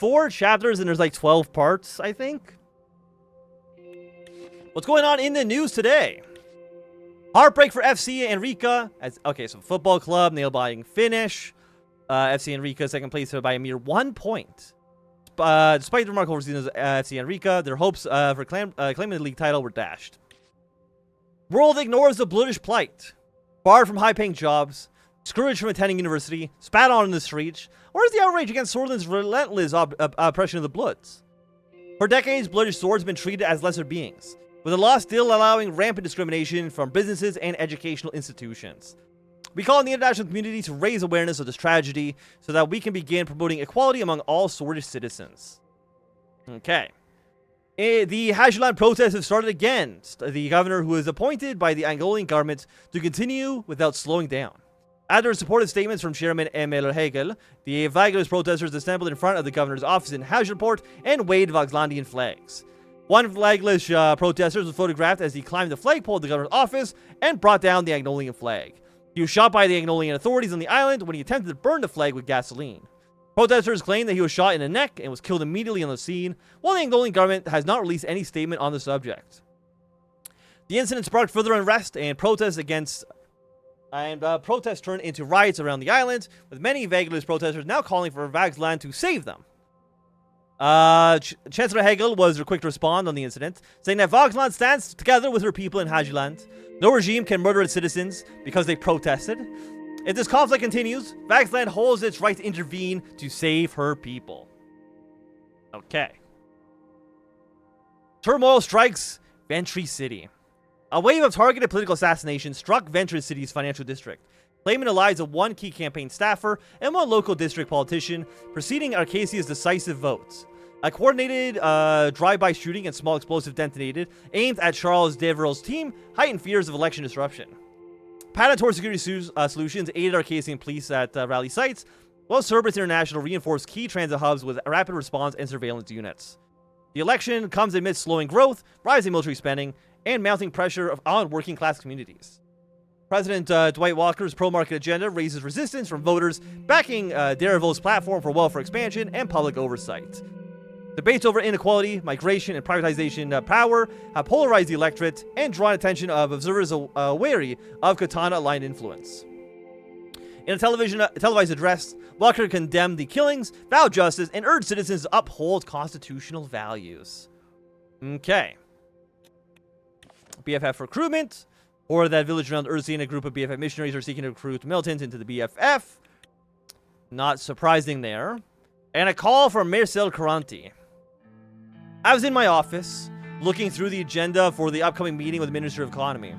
4 chapters and there's like 12 parts, I think. What's going on in the news today? Heartbreak for FC Enrica. Okay, so football club, nail-biting finish. FC Enrica, second place by a mere 1 point. Despite the remarkable season of FC Enrica, their hopes for claiming the league title were dashed. World ignores the bloodish plight. Barred from high-paying jobs, discouraged from attending university, spat on in the streets. Where's the outrage against Sordland's relentless oppression of the Bloods? For decades, bloodish swords have been treated as lesser beings, with the law still allowing rampant discrimination from businesses and educational institutions. We call on the international community to raise awareness of this tragedy so that we can begin promoting equality among all Swordish citizens. Okay. The Hajlan protests have started again. The governor, who is appointed by the Angolan government to continue without slowing down. After supportive statements from Chairman Emil Hegel, the Vagelus protesters assembled in front of the governor's office in Hajlport and waved Vaxlandian flags. One Vaglish protester was photographed as he climbed the flagpole of the governor's office and brought down the Agnolian flag. He was shot by the Agnolian authorities on the island when he attempted to burn the flag with gasoline. Protesters claimed that he was shot in the neck and was killed immediately on the scene, while the Angolan government has not released any statement on the subject. The incident sparked further unrest and protests turned into riots around the island, with many Vagelus protesters now calling for Vaxland to save them. Chancellor Hegel was quick to respond on the incident, saying that Vaxland stands together with her people in Hajiland. No regime can murder its citizens because they protested. If this conflict continues, Vaxland holds its right to intervene to save her people. Okay. Turmoil strikes Ventry City. A wave of targeted political assassination struck Ventry City's financial district, claiming the lives of one key campaign staffer and one local district politician, preceding Arcasia's decisive votes. A coordinated drive-by shooting and small explosive detonated, aimed at Charles Devereux's team, heightened fears of election disruption. Pattern security solutions aided Arcasian police at rally sites, while Cerberus International reinforced key transit hubs with rapid response and surveillance units. The election comes amidst slowing growth, rising military spending, and mounting pressure on working-class communities. President Dwight Walker's pro-market agenda raises resistance from voters backing Devereux's platform for welfare expansion and public oversight. Debates over inequality, migration, and privatization power have polarized the electorate and drawn attention of observers wary of Katana-aligned influence. In a televised address, Walker condemned the killings, vowed justice, and urged citizens to uphold constitutional values. Okay. BFF recruitment. Or that village around Ursine, a group of BFF missionaries are seeking to recruit militants into the BFF. Not surprising there. And a call from Marcel Koronti. I was in my office, looking through the agenda for the upcoming meeting with the Minister of Economy.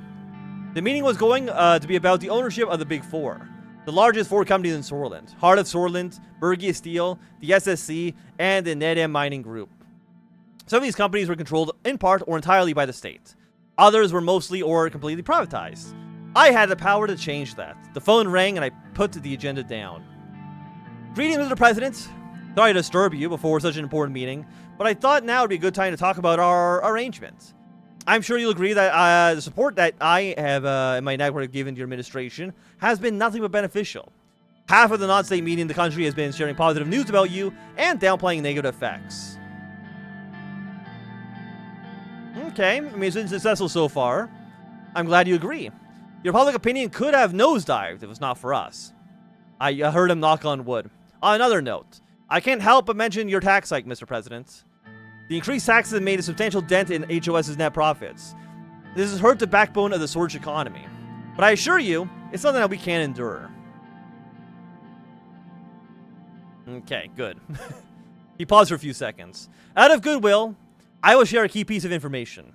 The meeting was going to be about the ownership of the Big Four, the largest 4 companies in Sordland: Heart of Sordland, Bergia Steel, the SSC, and the Nedem Mining Group. Some of these companies were controlled in part or entirely by the state. Others were mostly or completely privatized. I had the power to change that. The phone rang and I put the agenda down. Greetings, Mr. President. Sorry to disturb you before such an important meeting, but I thought now would be a good time to talk about our arrangement. I'm sure you'll agree that the support that I have in my network given to your administration has been nothing but beneficial. Half of the non-state media in the country has been sharing positive news about you and downplaying negative effects. Okay, I mean, it's been successful so far. I'm glad you agree. Your public opinion could have nosedived if it was not for us. I heard him knock on wood. On another note, I can't help but mention your tax hike, Mr. President. The increased taxes have made a substantial dent in HOS's net profits. This has hurt the backbone of the Swordish economy. But I assure you, it's something that we can't endure. Okay, good. He paused for a few seconds. Out of goodwill, I will share a key piece of information.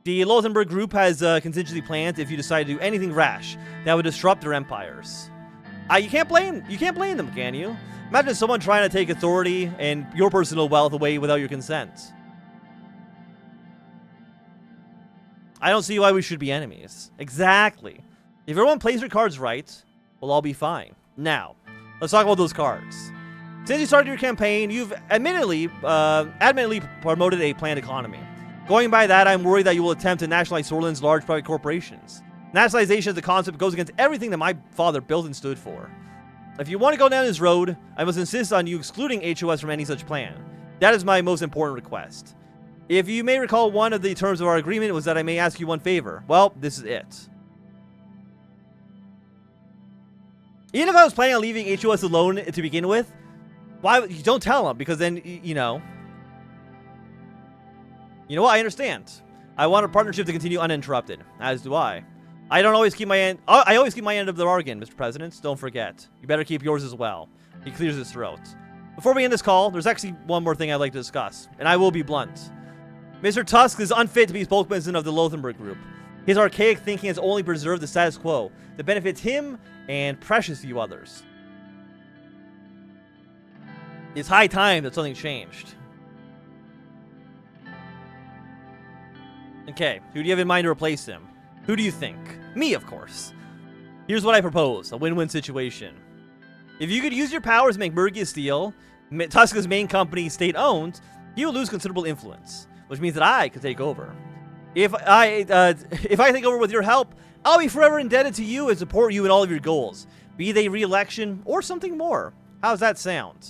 The Lothenburg group has contingency plans if you decide to do anything rash that would disrupt their empires. You can't blame them, can you? Imagine someone trying to take authority and your personal wealth away without your consent. I don't see why we should be enemies. Exactly. If everyone plays their cards right, we'll all be fine. Now, let's talk about those cards. Since you started your campaign, you've admittedly promoted a planned economy. Going by that, I'm worried that you will attempt to nationalize Sordland's large private corporations. Nationalization as a concept goes against everything that my father built and stood for. If you want to go down this road, I must insist on you excluding HOS from any such plan. That is my most important request. If you may recall, one of the terms of our agreement was that I may ask you one favor. Well, this is it. Even if I was planning on leaving HOS alone to begin with, why you don't tell him? Because then, you know what? I understand. I want our partnership to continue uninterrupted, as do I. I always keep my end of the bargain, Mr. President. Don't forget. You better keep yours as well. He clears his throat. Before we end this call, there's actually one more thing I'd like to discuss, and I will be blunt. Mr. Tusk is unfit to be spokesperson of the Lothenburg Group. His archaic thinking has only preserved the status quo that benefits him and precious few others. It's high time that something changed. Okay, who do you have in mind to replace him? Who do you think? Me, of course. Here's what I propose, a win-win situation. If you could use your powers to make Bergia Steel, Tusk's main company, state-owned, he will lose considerable influence, which means that I could take over. If I take over with your help, I'll be forever indebted to you and support you in all of your goals, be they re-election or something more. How's that sound?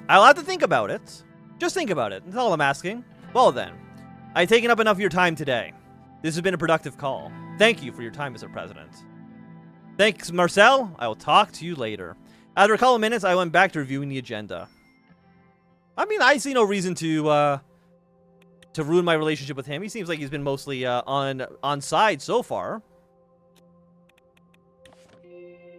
I'll have to think about it. Just think about it. That's all I'm asking. Well then, I've taken up enough of your time today. This has been a productive call. Thank you for your time, Mr. President. Thanks, Marcel. I will talk to you later. After a couple of minutes, I went back to reviewing the agenda. I mean, I see no reason to ruin my relationship with him. He seems like he's been mostly on side so far.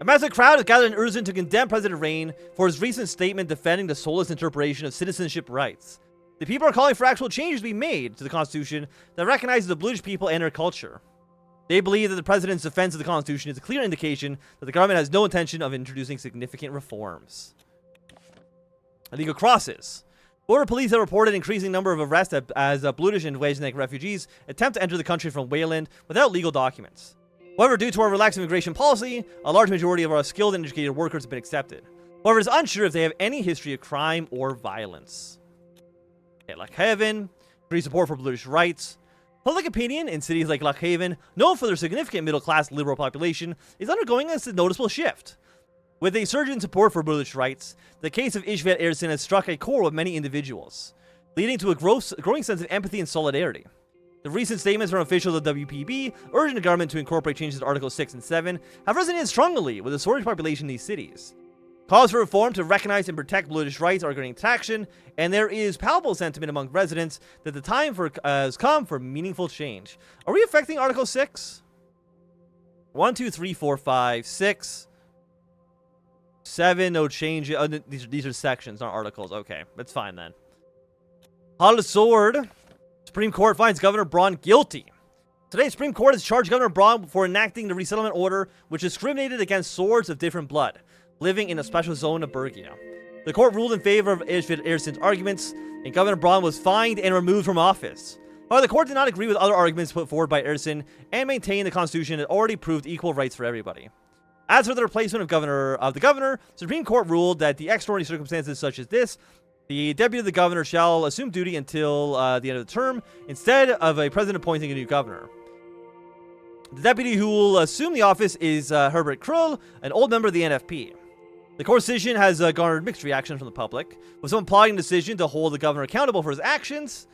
A massive crowd has gathered in Urzen to condemn President Rayne for his recent statement defending the soulless interpretation of citizenship rights. The people are calling for actual changes to be made to the Constitution that recognizes the British people and their culture. They believe that the President's defense of the Constitution is a clear indication that the government has no intention of introducing significant reforms. Illegal crosses. Border police have reported an increasing number of arrests as British and Wesneck refugees attempt to enter the country from Wayland without legal documents. However, due to our relaxed immigration policy, a large majority of our skilled and educated workers have been accepted. However, it's unsure if they have any history of crime or violence. Lockhaven, increased support for British rights. Public opinion in cities like Lockhaven, known for their significant middle-class liberal population, is undergoing a noticeable shift. With a surge in support for British rights, the case of Ishvet Ersin has struck a chord with many individuals, leading to a growing sense of empathy and solidarity. The recent statements from officials of WPB urging the government to incorporate changes to Articles 6 and 7 have resonated strongly with the shortage population in these cities. Calls for reform to recognize and protect British rights are gaining traction, and there is palpable sentiment among residents that the time has come for meaningful change. Are we affecting Article 6? 1, 2, 3, 4, 5, 6, 7, no change. Oh, these are sections, not articles. Okay, that's fine then. Hall of Sword. Supreme Court finds Governor Braun guilty. Today, Supreme Court has charged Governor Braun for enacting the resettlement order, which discriminated against swords of different blood living in a special zone of Bergia. The court ruled in favor of Ishvet Ersin's arguments, and Governor Braun was fined and removed from office. However, the court did not agree with other arguments put forward by Ersin and maintained the Constitution had already proved equal rights for everybody. As for the replacement of the governor, Supreme Court ruled that the extraordinary circumstances such as this, the deputy of the governor shall assume duty until the end of the term, instead of a president appointing a new governor. The deputy who will assume the office is Herbert Krull, an old member of the NFP. The court's decision has garnered mixed reaction from the public, with some applauding the decision to hold the governor accountable for his actions,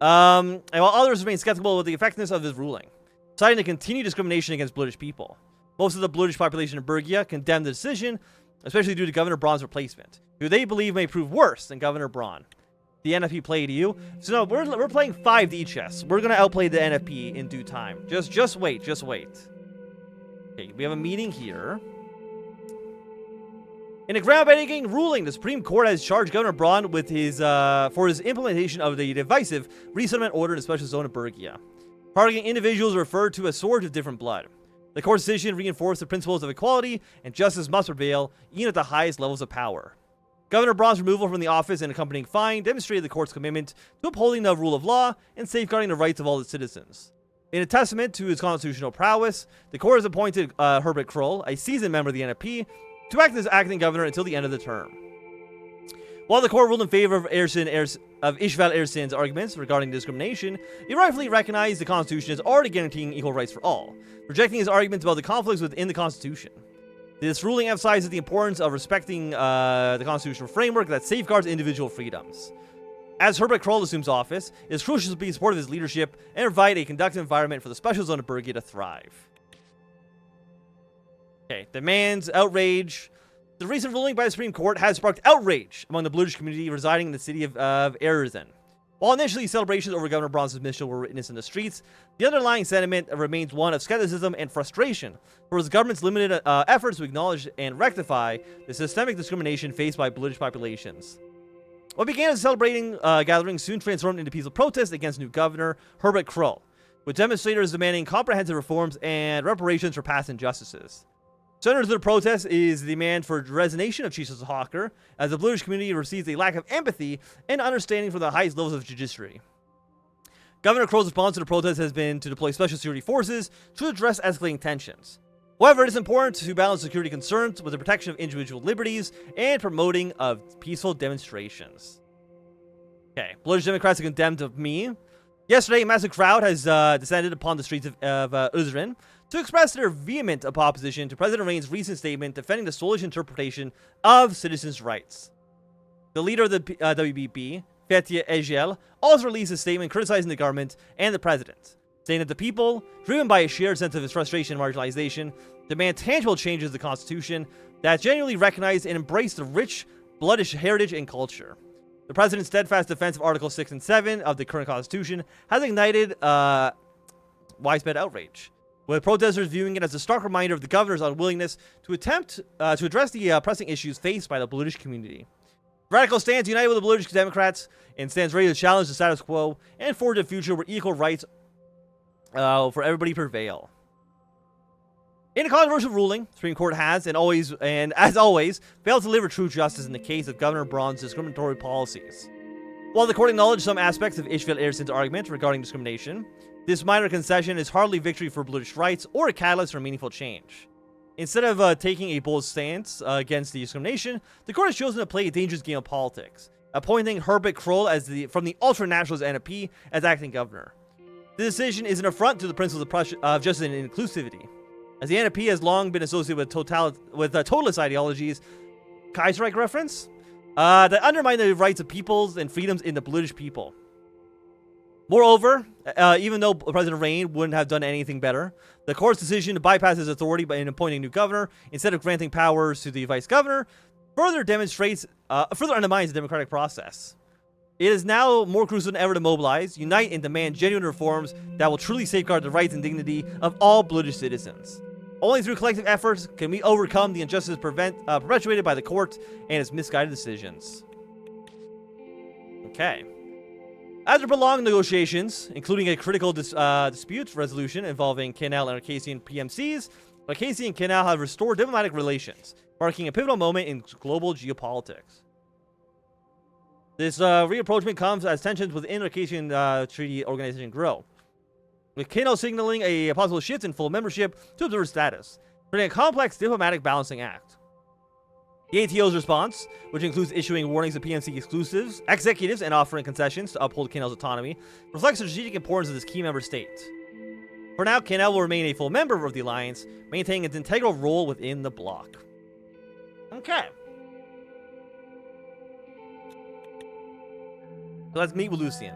and while others remain skeptical of the effectiveness of his ruling, citing the continued discrimination against British people. Most of the British population of Bergia condemned the decision, especially due to Governor Braun's replacement, who they believe may prove worse than Governor Braun. The NFP play to you. So no, we're playing 5D chess. We're gonna outplay the NFP in due time. Just wait. Okay, we have a meeting here. In a groundbreaking ruling, the Supreme Court has charged Governor Braun with for his implementation of the divisive resettlement order in the special zone of Bergia, targeting individuals referred to as swords of different blood. The court's decision reinforced the principles of equality and justice must prevail, even at the highest levels of power. Governor Braun's removal from the office and accompanying fine demonstrated the court's commitment to upholding the rule of law and safeguarding the rights of all its citizens. In a testament to his constitutional prowess, the court has appointed Herbert Krull, a seasoned member of the NFP, to act as acting governor until the end of the term. While the court ruled in favor of Ishval Ersin's arguments regarding discrimination, it rightfully recognized the Constitution as already guaranteeing equal rights for all, rejecting his arguments about the conflicts within the Constitution. This ruling emphasizes the importance of respecting the constitutional framework that safeguards individual freedoms. As Herbert Kroll assumes office, it is crucial to be supportive of his leadership and provide a conducive environment for the special zone of Bergia to thrive. Okay, demands, outrage. The recent ruling by the Supreme Court has sparked outrage among the Bluish community residing in the city of Erzincan. While initially celebrations over Governor Braun's dismissal were witnessed in the streets, the underlying sentiment remains one of skepticism and frustration for the government's limited efforts to acknowledge and rectify the systemic discrimination faced by Bluish populations. What began as a celebrating gathering soon transformed into peaceful protests against new governor Herbert Kroll, with demonstrators demanding comprehensive reforms and reparations for past injustices. Centered to the protest is the demand for resignation of Chief Justice Hawker, as the Bluish community receives a lack of empathy and understanding from the highest levels of judiciary. Governor Kroll's response to the protest has been to deploy special security forces to address escalating tensions. However, it is important to balance security concerns with the protection of individual liberties and promoting of peaceful demonstrations. Okay, Bluish Democrats are condemned of me. Yesterday, a massive crowd has descended upon the streets of Suzerain to express their vehement opposition to President Rayne's recent statement defending the soulish interpretation of citizens' rights. The leader of the WBP, Fetia Egel, also released a statement criticizing the government and the president, saying that the people, driven by a shared sense of frustration and marginalization, demand tangible changes to the Constitution that genuinely recognize and embrace the rich, bloodish heritage and culture. The president's steadfast defense of Articles 6 and 7 of the current Constitution has ignited widespread outrage, with protesters viewing it as a stark reminder of the governor's unwillingness to attempt to address the pressing issues faced by the Bluish community. Radical stands united with the Bluish Democrats and stands ready to challenge the status quo and forge a future where equal rights for everybody prevail. In a controversial ruling, the Supreme Court has, and as always, failed to deliver true justice in the case of Governor Braun's discriminatory policies. While the court acknowledged some aspects of Ishval Ersin's argument regarding discrimination, this minor concession is hardly victory for Bluish rights or a catalyst for meaningful change. Instead of taking a bold stance against the discrimination, the court has chosen to play a dangerous game of politics, appointing Herbert Kroll from the ultra-nationalist NP as acting governor. The decision is an affront to the principles of justice and inclusivity, as the NP has long been associated with totalist ideologies, Kaiserreich reference, that undermine the rights of peoples and freedoms in the Bluish people. Moreover, even though President Rayne wouldn't have done anything better, the court's decision to bypass his authority by appointing a new governor instead of granting powers to the vice governor further undermines the democratic process. It is now more crucial than ever to mobilize, unite, and demand genuine reforms that will truly safeguard the rights and dignity of all Bluish citizens. Only through collective efforts can we overcome the injustice perpetuated by the court and its misguided decisions. Okay. After prolonged negotiations, including a critical dispute resolution involving Canal and Arcasian PMCs, Arcasia and Canal have restored diplomatic relations, marking a pivotal moment in global geopolitics. This reapproachment comes as tensions within the Arcasian Treaty Organization grow, with Canal signaling a possible shift in full membership to observer status, creating a complex diplomatic balancing act. The ATO's response, which includes issuing warnings to PMC executives and offering concessions to uphold Canal's autonomy, reflects the strategic importance of this key member state. For now, Canal will remain a full member of the alliance, maintaining its integral role within the bloc. Okay. So let's meet with Lucian.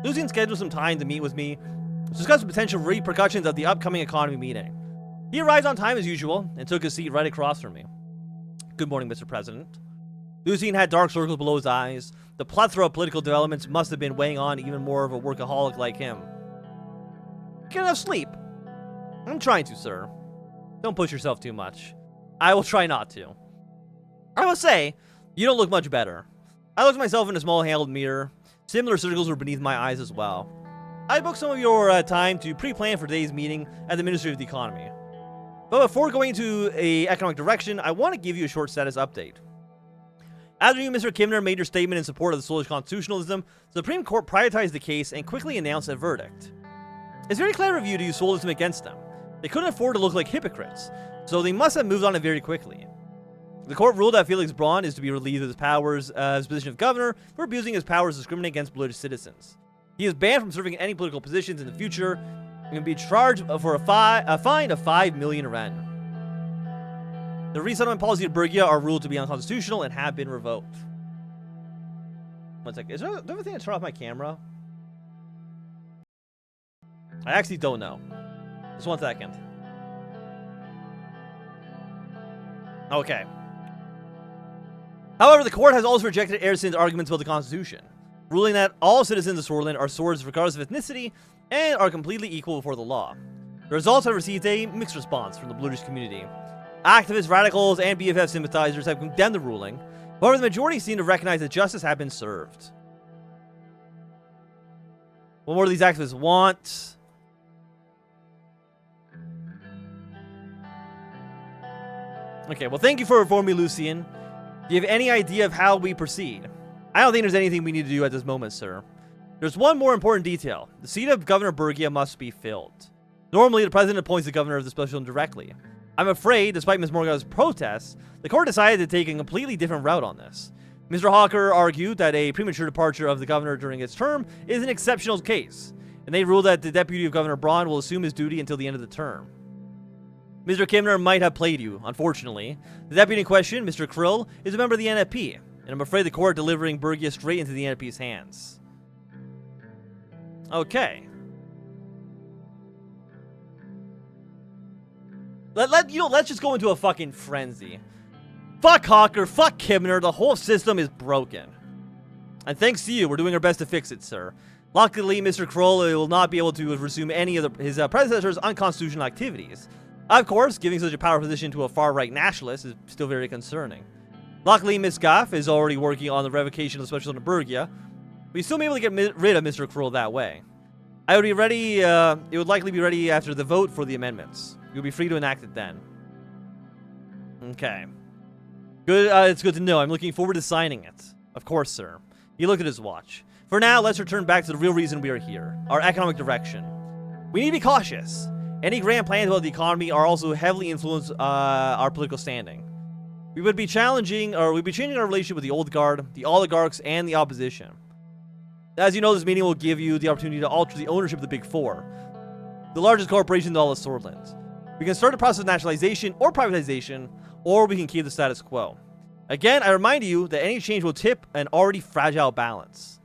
Lucian scheduled some time to meet with me to discuss the potential repercussions of the upcoming economy meeting. He arrived on time as usual and took his seat right across from me. Good morning, Mr. President. Lucian had dark circles below his eyes. The plethora of political developments must have been weighing on even more of a workaholic like him. Get enough sleep. I'm trying to, sir. Don't push yourself too much. I will try not to. I must say, you don't look much better. I looked at myself in a small-handled mirror. Similar circles were beneath my eyes as well. I booked some of your time to pre-plan for today's meeting at the Ministry of the Economy. But before going into an economic direction, I want to give you a short status update. After you, Mr. Kimner, made your statement in support of the Solish constitutionalism, the Supreme Court prioritized the case and quickly announced a verdict. It's very clever of you to use Solism against them. They couldn't afford to look like hypocrites, so they must have moved on it very quickly. The court ruled that Felix Braun is to be relieved of his powers as position of governor for abusing his powers to discriminate against British citizens. He is banned from serving in any political positions in the future and can be charged for a fine of 5 million ren. The resettlement policy of Bergia are ruled to be unconstitutional and have been revoked. One second. Do I have a thing to turn off my camera? I actually don't know. Just 1 second. Okay. However, the court has also rejected Erson's arguments about the Constitution, ruling that all citizens of Sordland are swords regardless of ethnicity and are completely equal before the law. The results have received a mixed response from the British community. Activists, radicals, and BFF sympathizers have condemned the ruling. However, the majority seem to recognize that justice has been served. What more do these activists want? Okay, well, thank you for informing me, Lucian. Do you have any idea of how we proceed? I don't think there's anything we need to do at this moment, sir. There's one more important detail. The seat of Governor Bergia must be filled. Normally, the president appoints the governor of the special directly. I'm afraid, despite Ms. Morgan's protests, the court decided to take a completely different route on this. Mr. Hawker argued that a premature departure of the governor during his term is an exceptional case, and they ruled that the deputy of Governor Braun will assume his duty until the end of the term. Mr. Kimner might have played you, unfortunately. The deputy in question, Mr. Krill, is a member of the NFP, and I'm afraid the court delivering Bergia straight into the NFP's hands. Okay. Let's just go into a fucking frenzy. Fuck Hawker, fuck Kimner, the whole system is broken. And thanks to you, we're doing our best to fix it, sir. Luckily, Mr. Kroll will not be able to resume any of his predecessors' unconstitutional activities. Of course, giving such a power position to a far-right nationalist is still very concerning. Luckily, Ms. Gaff is already working on the revocation of the special in Bergia. We still may be able to get rid of Mr. Kroll that way. I would be ready, it would likely be ready after the vote for the amendments. You'll be free to enact it then. Okay. Good, it's good to know. I'm looking forward to signing it. Of course, sir. He looked at his watch. For now, let's return back to the real reason we are here. Our economic direction. We need to be cautious. Any grand plans about the economy are also heavily influence our political standing. We would be changing our relationship with the old guard, the oligarchs, and the opposition. As you know, this meeting will give you the opportunity to alter the ownership of the Big Four, the largest corporation in all of Sordland. We can start the process of nationalization or privatization, or we can keep the status quo. Again, I remind you that any change will tip an already fragile balance.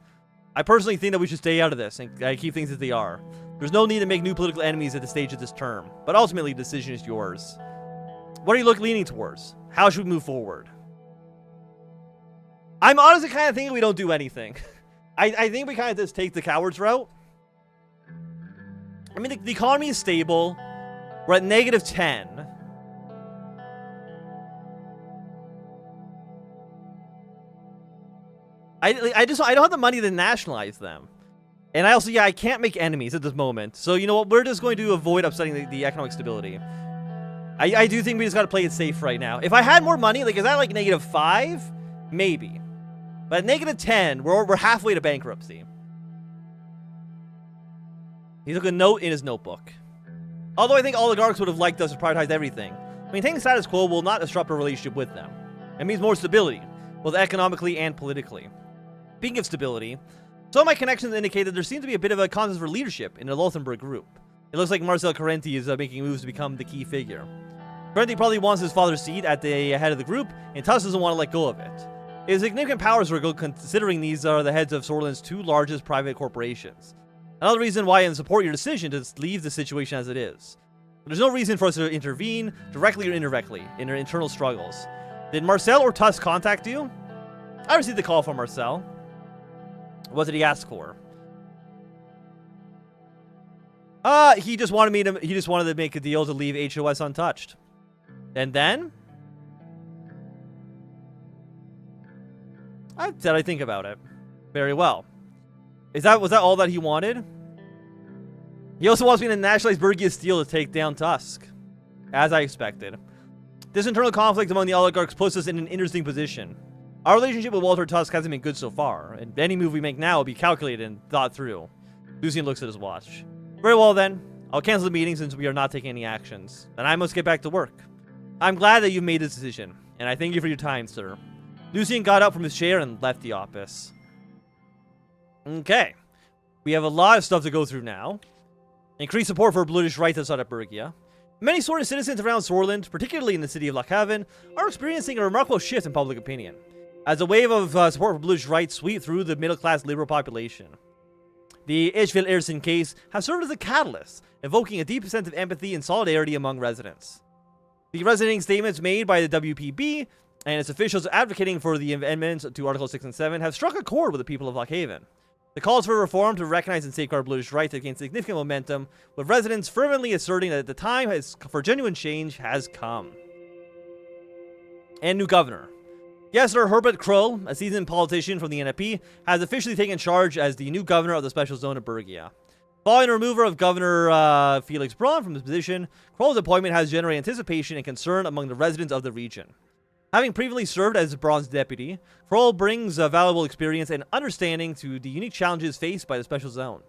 I personally think that we should stay out of this and keep things as they are. There's no need to make new political enemies at this stage of this term, but ultimately the decision is yours. What are you leaning towards? How should we move forward? I'm honestly kind of thinking we don't do anything. I think we kind of just take the coward's route. I mean, the economy is stable. We're at -10. I don't have the money to nationalize them. And I also, I can't make enemies at this moment. So, you know what? We're just going to avoid upsetting the economic stability. I do think we just got to play it safe right now. If I had more money, like, is that like -5? Maybe. But at -10, we're halfway to bankruptcy. He took a note in his notebook. Although I think oligarchs would have liked us to privatize everything, maintaining status quo will not disrupt our relationship with them. It means more stability, both economically and politically. Speaking of stability, some of my connections indicate that there seems to be a bit of a contest for leadership in the Lothenburg group. It looks like Marcel Koronti is making moves to become the key figure. Koronti probably wants his father's seat at the head of the group, and Tusk doesn't want to let go of it. It is significant powers for good, considering these are the heads of Sordland's 2 largest private corporations. Another reason why I support your decision to leave the situation as it is. There's no reason for us to intervene, directly or indirectly, in their internal struggles. Did Marcel or Tusk contact you? I received a call from Marcel. What did he ask for? He just wanted to make a deal to leave HOS untouched. And then? I said I'd think about it. Very well. Was that all that he wanted? He also wants me to nationalize Bergia Steel to take down Tusk. As I expected. This internal conflict among the oligarchs puts us in an interesting position. Our relationship with Walter Tusk hasn't been good so far, and any move we make now will be calculated and thought through. Lucian looks at his watch. Very well then. I'll cancel the meeting since we are not taking any actions, and I must get back to work. I'm glad that you've made this decision, And I thank you for your time, sir. Lucian got up from his chair and left the office. Okay. We have a lot of stuff to go through now. Increased support for British rights outside of Bergia. Many Sordland citizens around Sordland, particularly in the city of Lochhaven, are experiencing a remarkable shift in public opinion, as a wave of support for British rights sweep through the middle-class liberal population. The Ishville Ersin case has served as a catalyst, evoking a deep sense of empathy and solidarity among residents. The resonating statements made by the WPB and its officials advocating for the amendments to Articles 6 and 7 have struck a chord with the people of Lochhaven. The calls for reform to recognize and safeguard British rights have gained significant momentum, with residents fervently asserting that the time for genuine change has come. And new governor. Yesterday, Herbert Krull, a seasoned politician from the NFP, has officially taken charge as the new governor of the special zone of Bergia. Following the removal of Governor Felix Braun from his position, Krull's appointment has generated anticipation and concern among the residents of the region. Having previously served as Braun's deputy, Krull brings valuable experience and understanding to the unique challenges faced by the special zone.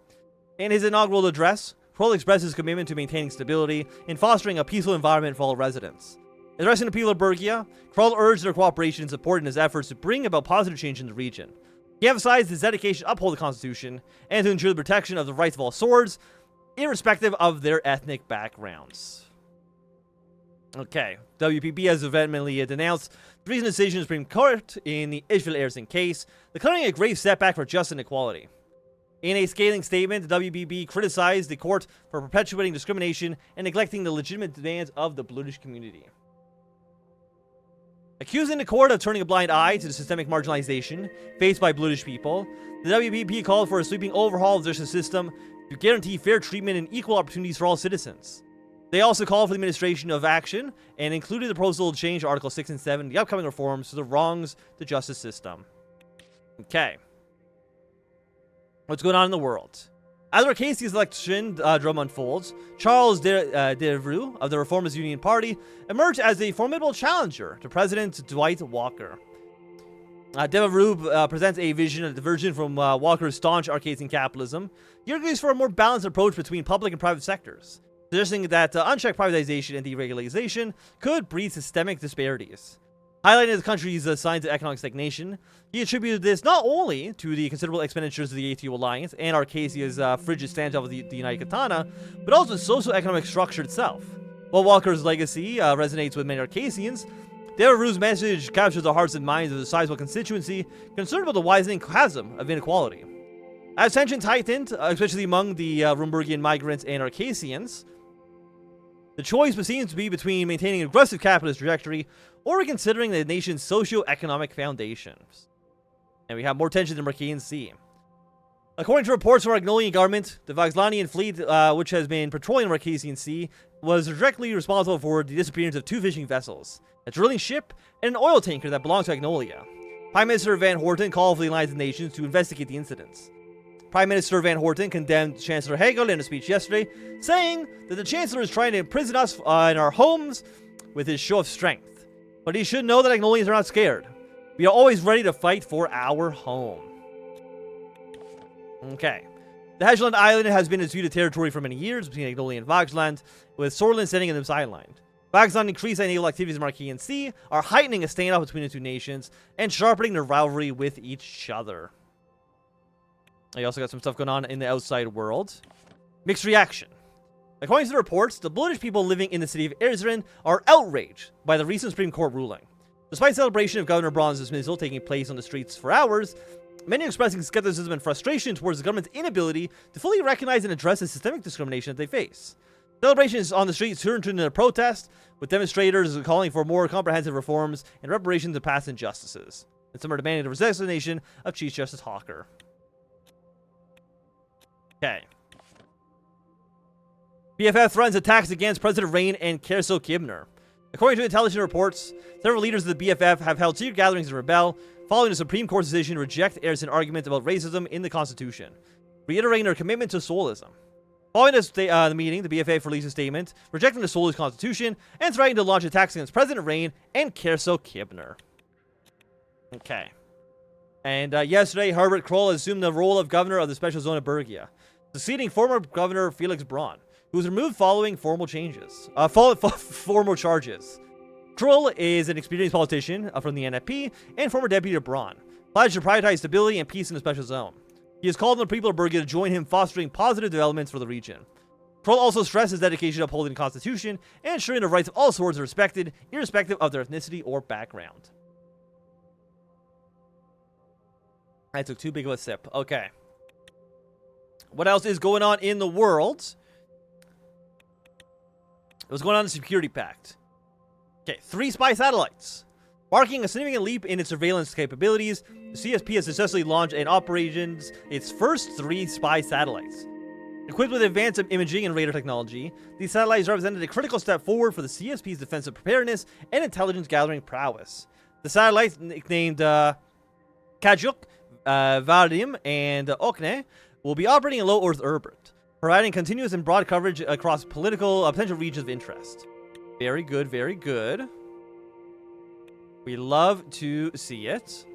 In his inaugural address, Krull expressed his commitment to maintaining stability and fostering a peaceful environment for all residents. Addressing the people of Bergia, Krull urged their cooperation and support in his efforts to bring about positive change in the region. He emphasized his dedication to uphold the Constitution and to ensure the protection of the rights of all Swords, irrespective of their ethnic backgrounds. Okay, WPB has vehemently denounced the recent decision of the Supreme Court in the Ishville Ersin case, declaring a grave setback for justice and equality. In a scathing statement, the WPB criticized the court for perpetuating discrimination and neglecting the legitimate demands of the British community. Accusing the court of turning a blind eye to the systemic marginalization faced by British people, the WPB called for a sweeping overhaul of the justice system to guarantee fair treatment and equal opportunities for all citizens. They also called for the administration of action and included the proposal to change Article 6 and 7, the upcoming reforms to the wrongs the justice system. Okay. What's going on in the world? As our Casey's election drum unfolds, Charles Devereux of the Reformist Union Party emerged as a formidable challenger to President Dwight Walker. Devereux presents a vision of diversion from Walker's staunch Arcadian capitalism. He argues for a more balanced approach between public and private sectors, suggesting that unchecked privatization and deregulation could breed systemic disparities. Highlighting the country's signs of economic stagnation, he attributed this not only to the considerable expenditures of the ATO alliance and Arcasia's frigid standoff of the United Katana, but also the socio-economic structure itself. While Walker's legacy resonates with many Arcasians, Devereux's message captures the hearts and minds of the sizable constituency concerned about the widening chasm of inequality. As tensions heightened, especially among the Rumburgian migrants and Arcasians, the choice seems to be between maintaining an aggressive capitalist trajectory or reconsidering the nation's socio-economic foundations. And we have more tension in the Mercian Sea. According to reports from our Agnolian government, the Vaxlanian fleet, which has been patrolling the Mercian Sea, was directly responsible for the disappearance of 2 fishing vessels, a drilling ship, and an oil tanker that belonged to Agnolia. Prime Minister Van Horten called for the Alliance of Nations to investigate the incidents. Prime Minister Van Horten condemned Chancellor Hegel in a speech yesterday, saying that the Chancellor is trying to imprison us in our homes with his show of strength. But he should know that Agnolians are not scared. We are always ready to fight for our home. Okay. The Hedgeland Island has been disputed territory for many years between Agnolia and Vaxland, with Sordland sitting in the sideline. Vaxland increased naval activities in the Marquian Sea are heightening a standoff between the two nations and sharpening their rivalry with each other. You also got some stuff going on in the outside world. Mixed reaction. According to the reports, the British people living in the city of Suzerain are outraged by the recent Supreme Court ruling. Despite celebration of Governor Braun's dismissal taking place on the streets for hours, many are expressing skepticism and frustration towards the government's inability to fully recognize and address the systemic discrimination that they face. Celebrations on the streets turned into a protest, with demonstrators calling for more comprehensive reforms and reparations of past injustices, and some are demanding the resignation of Chief Justice Hawker. Okay. BFF threatens attacks against President Rayne and Kerso Kibner. According to intelligence reports, several leaders of the BFF have held secret gatherings in rebel, following the Supreme Court's decision to reject Ersin arguments about racism in the Constitution, reiterating their commitment to Solism. Following the meeting, the BFF released a statement rejecting the Solist Constitution and threatening to launch attacks against President Rayne and Kerso Kibner. Okay. And yesterday, Herbert Krull assumed the role of governor of the special zone of Bergia, succeeding former Governor Felix Braun, who was removed following formal charges. Troll is an experienced politician from the NFP and former deputy of Braun, pledged to prioritize stability and peace in the special zone. He has called on the people of Bergia to join him, fostering positive developments for the region. Troll also stresses dedication to upholding the Constitution and ensuring the rights of all swords are respected, irrespective of their ethnicity or background. I took too big of a sip. Okay. What else is going on in the world? What's going on in the Security Pact? Okay, 3 spy satellites. Marking a significant leap in its surveillance capabilities, the CSP has successfully launched and operations its first 3 spy satellites. Equipped with advanced imaging and radar technology, these satellites represented a critical step forward for the CSP's defensive preparedness and intelligence gathering prowess. The satellites, nicknamed Kajuk, Vadim, and Okne, will be operating in low Earth orbit, providing continuous and broad coverage across potential regions of interest. Very good, very good. We love to see it.